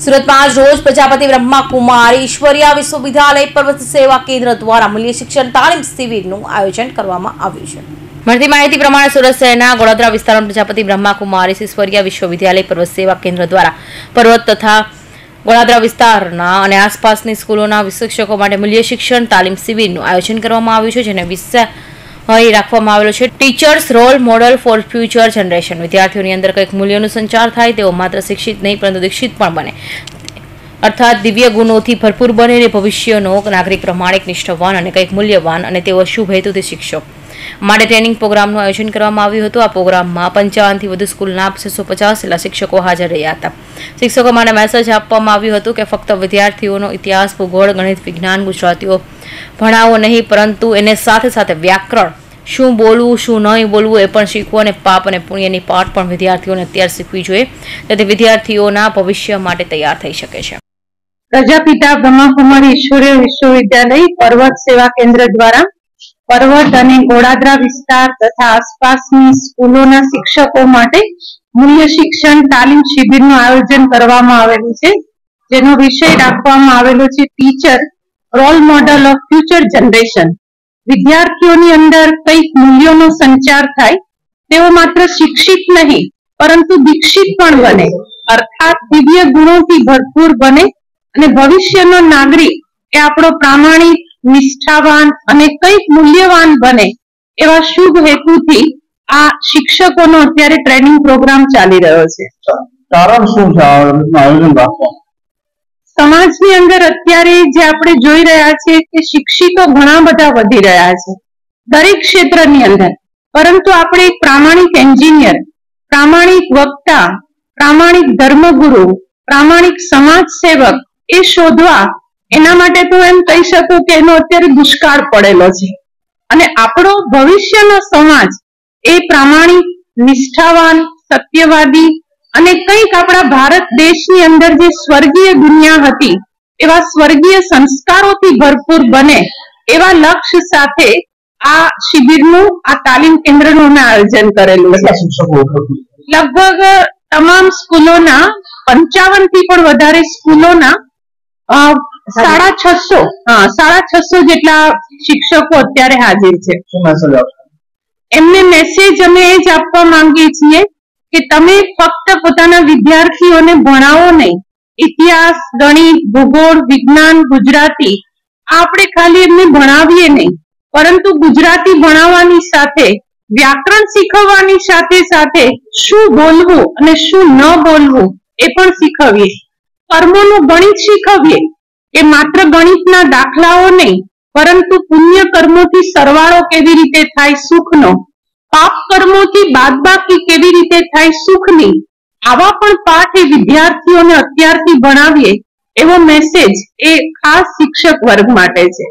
સુરતમાં આજ રોજ પ્રજાપતિ બ્રહ્માકુમારી ઈશ્વરીય વિશ્વવિદ્યાલય પર્વત સેવા કેન્દ્ર દ્વારા મૂલ્ય શિક્ષણ તાલીમ શિબિરનું આયોજન કરવામાં આવ્યું છે। મળતી માહિતી પ્રમાણે સુરત શહેરના ગોળાદરા વિસ્તારમાં પ્રજાપતિ બ્રહ્માકુમારી ઈશ્વરીય વિશ્વવિદ્યાલય પર્વત સેવા કેન્દ્ર દ્વારા પર્વત તથા ગોળાદરા વિસ્તારના અને આસપાસની સ્કૂલોના શિક્ષકો માટે મૂલ્ય શિક્ષણ તાલીમ શિબિરનું આયોજન કરવામાં આવ્યું છે, જેને વિષય રાખવામાં આવેલો છે teachers role model for future generation. વિદ્યાર્થીઓની અંદર કંઈક મૂલ્યોનું સંચાર થાય, તેઓ માત્ર શિક્ષિત નહીં પરંતુ દીક્ષિત પણ બને, અર્થાત દિવ્ય ગુણોથી ભરપૂર બને અને ભવિષ્યનો નાગરિક પ્રમાણિક નિષ્ઠાવાન અને કંઈક મૂલ્યવાન અને તેઓ શુભ હેતુથી શિક્ષક માટે ટ્રેનિંગ પ્રોગ્રામનું આયોજન કરવામાં આવ્યું હતું। આ પ્રોગ્રામમાં 55 થી વધુ સ્કૂલના 650 જેટલા શિક્ષકો હાજર રહ્યા હતા। શિક્ષકો માટે મેસેજ આપવામાં આવ્યું હતું કે ફક્ત વિદ્યાર્થીઓનો ઇતિહાસ, ભૂગોળ, ગણિત, વિજ્ઞાન, ગુજરાતીઓ ભણાવો નહીં, પરંતુ એને સાથે સાથે વ્યાકરણ, શું બોલવું શું નહીં બોલવું એ પણ શીખવું અને પાપ અને પુણ્યની પાઠ પણ વિદ્યાર્થીઓને અત્યારે શીખવી જોઈએ, જેથી વિદ્યાર્થીઓના ભવિષ્ય માટે તૈયાર થઈ શકે છે। પ્રજાપિતા બ્રહ્માકુમારી ઈશ્વરીય વિશ્વવિદ્યાલય પર્વત સેવા કેન્દ્ર દ્વારા પર્વત અને ગોળાદરા વિસ્તાર તથા આસપાસની સ્કૂલોના શિક્ષકો માટે મૂલ્ય શિક્ષણ તાલીમ શિબિરનું આયોજન કરવામાં આવેલું છે, જેનો વિષય રાખવામાં આવેલો છે teacher role model of future generation. વિદ્યાર્થીઓની અંદર કઈક મૂલ્યોનો સંચાર થાય, તેઓ માત્ર શિક્ષિત નહીં પરંતુ દીક્ષિત પણ બને, અર્થાત દિવ્ય ગુણોથી ભરપૂર બને અને ભવિષ્યનો નાગરિક એ આપણો પ્રામાણિક, નિષ્ઠાવાન અને કંઈક મૂલ્યવાન બને એવા શુભ હેતુથી આ શિક્ષકોનો અત્યારે ટ્રેનિંગ પ્રોગ્રામ ચાલી રહ્યો છે। કારણ શું છે આયોજન રાખવા? સમાજની અંદર અત્યારે જે આપણે જોઈ રહ્યા છીએ કે શિક્ષિતો ઘણા બધા વધી રહ્યા છે દરેક ક્ષેત્રની અંદર, પરંતુ આપણે એક પ્રામાણિક એન્જિનિયર, પ્રામાણિક વક્તા, પ્રામાણિક ધર્મગુરુ, પ્રામાણિક સમાજ સેવક એ શોધવા, એના માટે તો એમ કહી શકું કે એનો અત્યારે દુષ્કાળ પડેલો છે અને આપણો ભવિષ્યનો સમાજ એ પ્રામાણિક, નિષ્ઠાવાન, સત્યવાદી અને કંઈક આપણા ભારત દેશની અંદર જે સ્વર્ગીય દુનિયા હતી એવા સ્વર્ગીય સંસ્કારોથી ભરપૂર બને એવા લક્ષ્ય સાથે આ શિબિરનું, આ તાલીમ કેન્દ્રનું અમે આયોજન કરેલું છે। લગભગ તમામ સ્કૂલોના 55 થી પણ વધારે સ્કૂલોના 650 જેટલા શિક્ષકો અત્યારે હાજર છે। એમને મેસેજ અમે એ જ આપવા માંગીએ છીએ કે તમે ફક્ત પોતાના વિદ્યાર્થીઓને ભણાવો નહીં, ઇતિહાસ, ગણિત, ભૂગોળ, વિજ્ઞાન, ગુજરાતી આપણે ખાલી એમને ભણાવીએ નહીં, પરંતુ ગુજરાતી ભણાવવાની સાથે વ્યાકરણ શીખવવાની સાથે સાથે શું બોલવું અને શું ન બોલવું એ પણ શીખવીએ। કર્મોનું ગણિત શીખવીએ કે માત્ર ગણિતના દાખલાઓ નહીં, પરંતુ પુણ્ય કર્મોથી સરવાળો કેવી રીતે થાય સુખનો, પાપ કર્મોથી બાદબાકી કેવી રીતે થાય સુખની, આવા પણ પાઠ એ વિદ્યાર્થીઓને અત્યારથી ભણાવીએ એવો મેસેજ એ ખાસ શિક્ષક વર્ગ માટે છે।